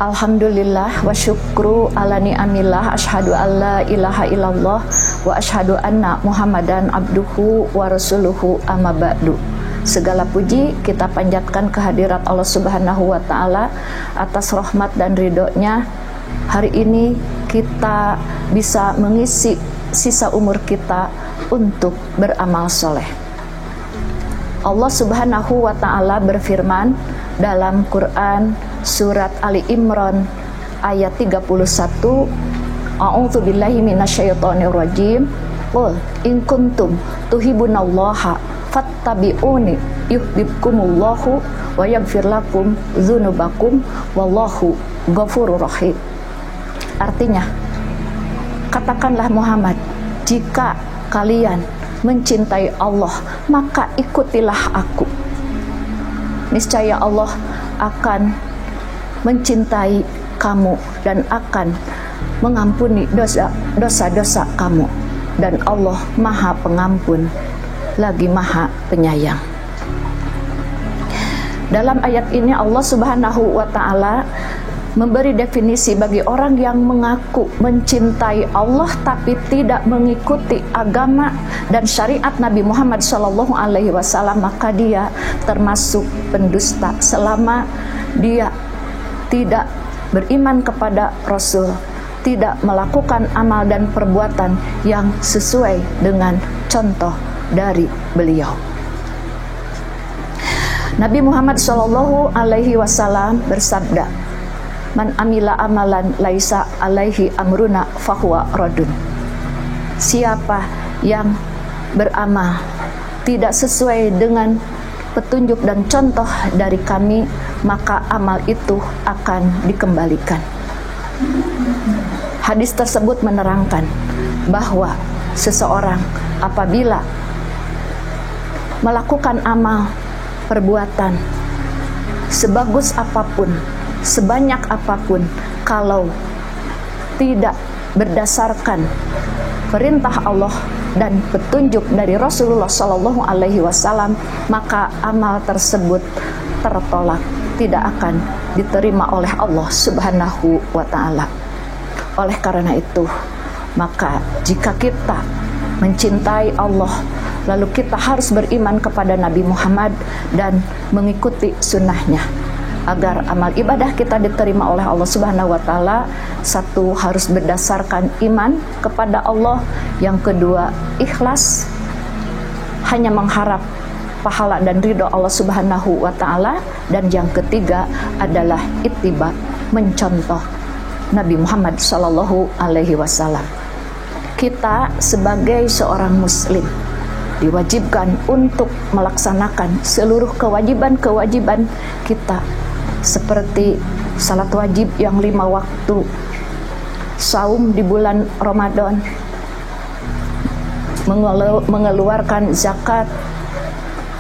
Alhamdulillah wa syukru ala ni'amillah, asyhadu an la ilaha illallah wa asyhadu anna Muhammadan abduhu wa rasuluhu, amma ba'du. Segala puji kita panjatkan kehadirat Allah Subhanahu wa taala atas rahmat dan ridhonya. Hari ini kita bisa mengisi sisa umur kita untuk beramal soleh. Allah Subhanahu wa taala berfirman dalam Quran surat Ali Imran ayat 31, A'udzubillahi minasyaitonir rajim. Qul in kuntum tuhibbunallaha fattabi'uni yuhibbukumullahu wa yaghfir lakum dzunubakum wallahu ghafurur rahim. Artinya, katakanlah Muhammad, jika kalian mencintai Allah, maka ikutilah aku. Niscaya Allah akan mencintai kamu dan akan mengampuni dosa-dosa kamu, dan Allah Maha Pengampun lagi Maha Penyayang. Dalam ayat ini Allah Subhanahu wa taala memberi definisi bagi orang yang mengaku mencintai Allah tapi tidak mengikuti agama dan syariat Nabi Muhammad SAW, maka dia termasuk pendusta selama dia tidak beriman kepada Rasul, tidak melakukan amal dan perbuatan yang sesuai dengan contoh dari beliau. Nabi Muhammad SAW bersabda, "Man amila amalan laisa alaihi amruna fahuwa radun." Siapa yang beramal tidak sesuai dengan petunjuk dan contoh dari kami, maka amal itu akan dikembalikan. Hadis tersebut menerangkan bahwa seseorang apabila melakukan amal perbuatan sebagus apapun, sebanyak apapun, kalau tidak berdasarkan perintah Allah dan petunjuk dari Rasulullah SAW, maka amal tersebut tertolak, tidak akan diterima oleh Allah Subhanahu wa taala. Oleh karena itu, maka jika kita mencintai Allah, lalu kita harus beriman kepada Nabi Muhammad dan mengikuti sunnahnya. Agar amal ibadah kita diterima oleh Allah Subhanahu wa taala, satu, harus berdasarkan iman kepada Allah, yang kedua ikhlas, hanya mengharap pahala dan ridho Allah Subhanahu wa taala, dan yang ketiga adalah ittiba, mencontoh Nabi Muhammad sallallahu alaihi wasallam. Kita sebagai seorang muslim diwajibkan untuk melaksanakan seluruh kewajiban-kewajiban kita, seperti salat wajib yang 5 waktu, saum di bulan Ramadan, mengeluarkan zakat,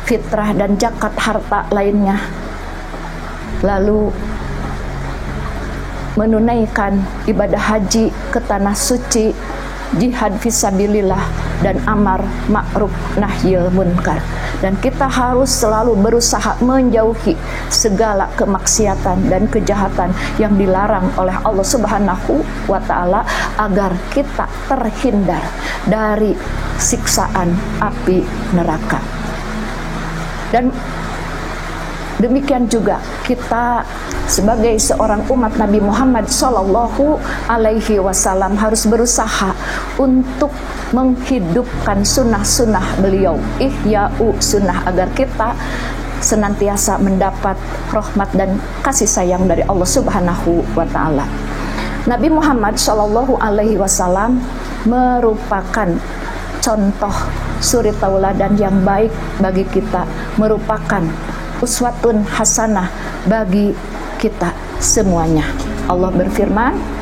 fitrah dan zakat harta lainnya, lalu menunaikan ibadah haji ke tanah suci, jihad fisabilillah, dan amar ma'ruf nahyil munkar. Dan kita harus selalu berusaha menjauhi segala kemaksiatan dan kejahatan yang dilarang oleh Allah Subhanahu wa taala, agar kita terhindar dari siksaan api neraka. Dan demikian juga kita sebagai seorang umat Nabi Muhammad sallallahu alaihi wasallam harus berusaha untuk menghidupkan sunnah-sunnah beliau, ihya'u sunnah, agar kita senantiasa mendapat rahmat dan kasih sayang dari Allah Subhanahu wa taala. Nabi Muhammad sallallahu alaihi wasallam merupakan contoh suri tauladan yang baik bagi kita, merupakan uswatun hasanah bagi kita semuanya. Allah berfirman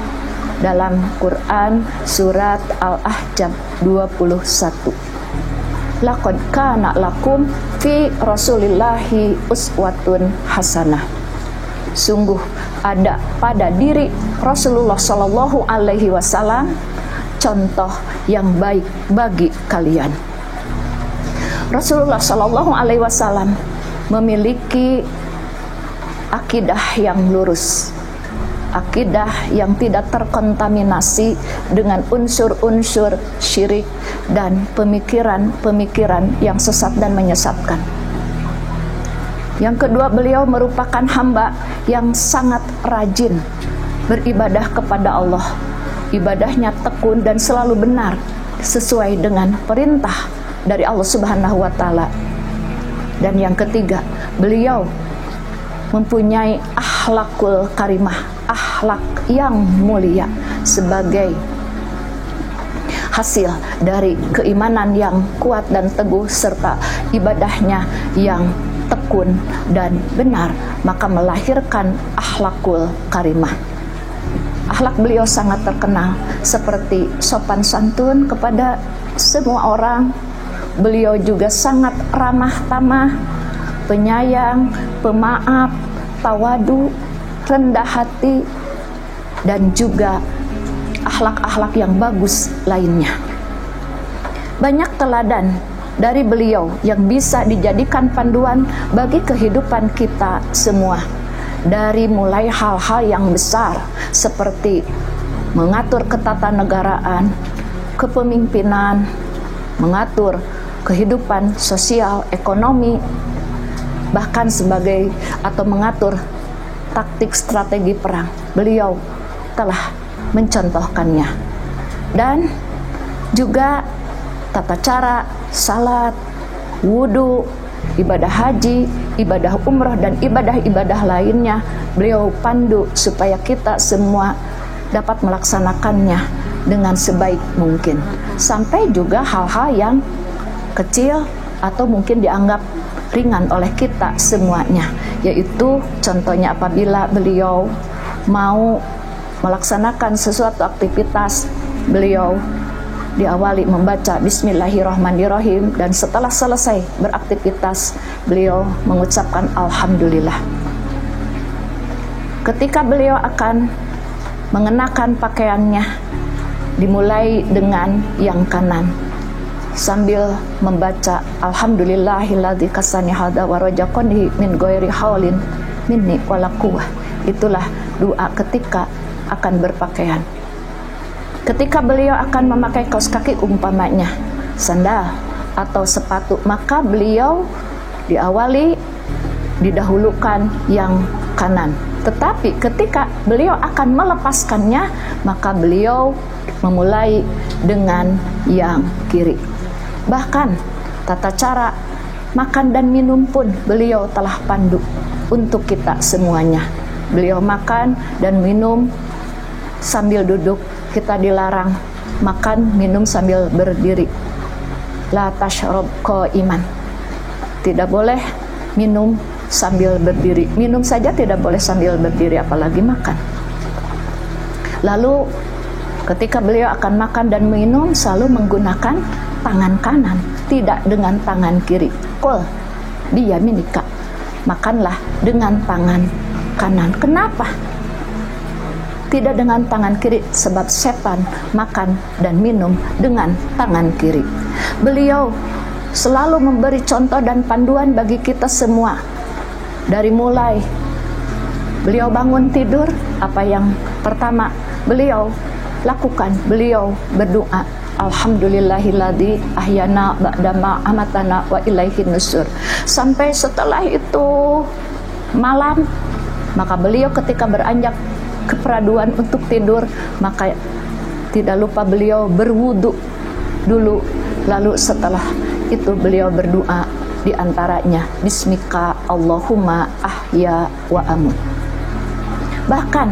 dalam Quran surat Al-Ahzab 21, "Laqad kana lakum fi Rasulillahi uswatun hasanah." Sungguh ada pada diri Rasulullah Shallallahu Alaihi Wasallam contoh yang baik bagi kalian. Rasulullah Shallallahu Alaihi Wasallam memiliki akidah yang lurus, akidah yang tidak terkontaminasi dengan unsur-unsur syirik dan pemikiran-pemikiran yang sesat dan menyesatkan. Yang kedua, beliau merupakan hamba yang sangat rajin beribadah kepada Allah. Ibadahnya tekun dan selalu benar sesuai dengan perintah dari Allah Subhanahu wa taala. Dan yang ketiga, beliau mempunyai akhlakul karimah, akhlak yang mulia sebagai hasil dari keimanan yang kuat dan teguh serta ibadahnya yang tekun dan benar, maka melahirkan akhlakul karimah. Akhlak beliau sangat terkenal seperti sopan santun kepada semua orang. Beliau juga sangat ramah tamah, penyayang, pemaaf, tawadu, rendah hati, dan juga akhlak-akhlak yang bagus lainnya. Banyak teladan dari beliau yang bisa dijadikan panduan bagi kehidupan kita semua. Dari mulai hal-hal yang besar seperti mengatur ketatanegaraan, kepemimpinan, mengatur kehidupan sosial, ekonomi, bahkan sebagai atau mengatur taktik strategi perang. Beliau telah mencontohkannya. Dan juga tata cara salat, wudu, ibadah haji, ibadah umrah, dan ibadah-ibadah lainnya beliau pandu supaya kita semua dapat melaksanakannya dengan sebaik mungkin. Sampai juga hal-hal yang kecil atau mungkin dianggap ringan oleh kita semuanya, yaitu contohnya apabila beliau mau melaksanakan sesuatu aktivitas, beliau diawali membaca Bismillahirrahmanirrahim, dan setelah selesai beraktivitas beliau mengucapkan Alhamdulillah. Ketika beliau akan mengenakan pakaiannya, dimulai dengan yang kanan sambil membaca Alhamdulillahilladzi kasani hada wa rajaqani min ghairi haulin minni wala quwwah. Itulah doa ketika akan berpakaian. Ketika beliau akan memakai kaos kaki, umpamanya sandal atau sepatu, maka beliau didahulukan yang kanan. Tetapi ketika beliau akan melepaskannya, maka beliau memulai dengan yang kiri. Bahkan tata cara makan dan minum pun beliau telah pandu untuk kita semuanya. Beliau makan dan minum sambil duduk. Kita dilarang makan minum sambil berdiri. La tashrab qa'iman. Tidak boleh minum sambil berdiri. Minum saja tidak boleh sambil berdiri, apalagi makan. Lalu ketika beliau akan makan dan minum selalu menggunakan tangan kanan, tidak dengan tangan kiri. Qul biyaminika. Makanlah dengan tangan kanan. Kenapa tidak dengan tangan kiri? Sebab setan makan dan minum dengan tangan kiri. Beliau selalu memberi contoh dan panduan bagi kita semua. Dari mulai beliau bangun tidur, apa yang pertama beliau lakukan? Beliau berdoa, Alhamdulillahilladzi ahyana ba'dama amatana wa ilaihin nusur. Sampai setelah itu malam, maka beliau ketika beranjak keperaduan untuk tidur, maka tidak lupa beliau berwudu dulu. Lalu setelah itu beliau berdoa, di antaranya Bismika Allahumma ahya wa amut. Bahkan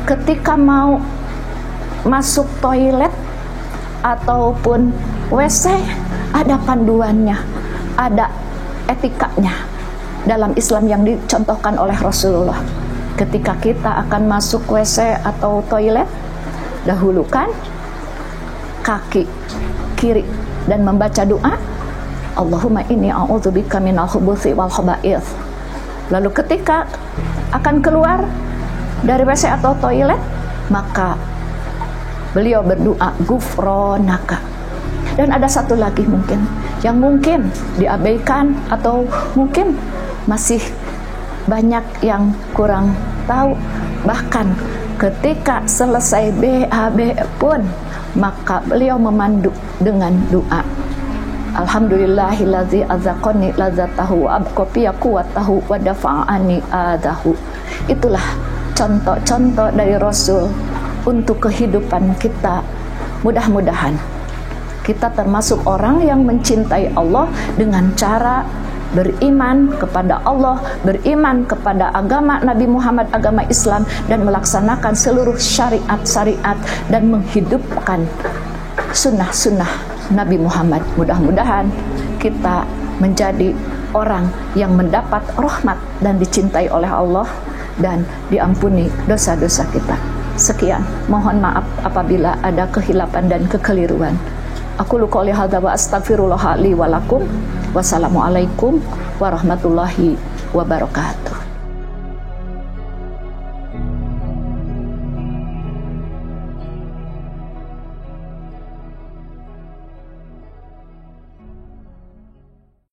ketika mau masuk toilet ataupun WC, ada panduannya, ada etikanya dalam Islam yang dicontohkan oleh Rasulullah. Ketika kita akan masuk WC atau toilet, dahulukan kaki kiri dan membaca doa Allahumma inni a'udzubika minal khubuthi wal khaba'ith. Lalu ketika akan keluar dari WC atau toilet, maka beliau berdoa ghufranaka. Dan ada satu lagi mungkin yang mungkin diabaikan atau mungkin masih banyak yang kurang tahu, Bahkan ketika selesai BAB pun, maka beliau memandu dengan doa, Alhamdulillahilladzi azaqani ladzatahu wa abqafiya quwwatahu wa dafa'ani adahu. Itulah contoh-contoh dari Rasul untuk kehidupan kita. Mudah-mudahan kita termasuk orang yang mencintai Allah dengan cara beriman kepada Allah, beriman kepada agama Nabi Muhammad, agama Islam, dan melaksanakan seluruh syariat-syariat dan menghidupkan sunnah-sunnah Nabi Muhammad. Mudah-mudahan kita menjadi orang yang mendapat rahmat dan dicintai oleh Allah dan diampuni dosa-dosa kita. Sekian, mohon maaf apabila ada kehilapan dan kekeliruan. Aku qouli hadza wa astaghfirullah li wa lakum. Wassalamualaikum warahmatullahi wabarakatuh.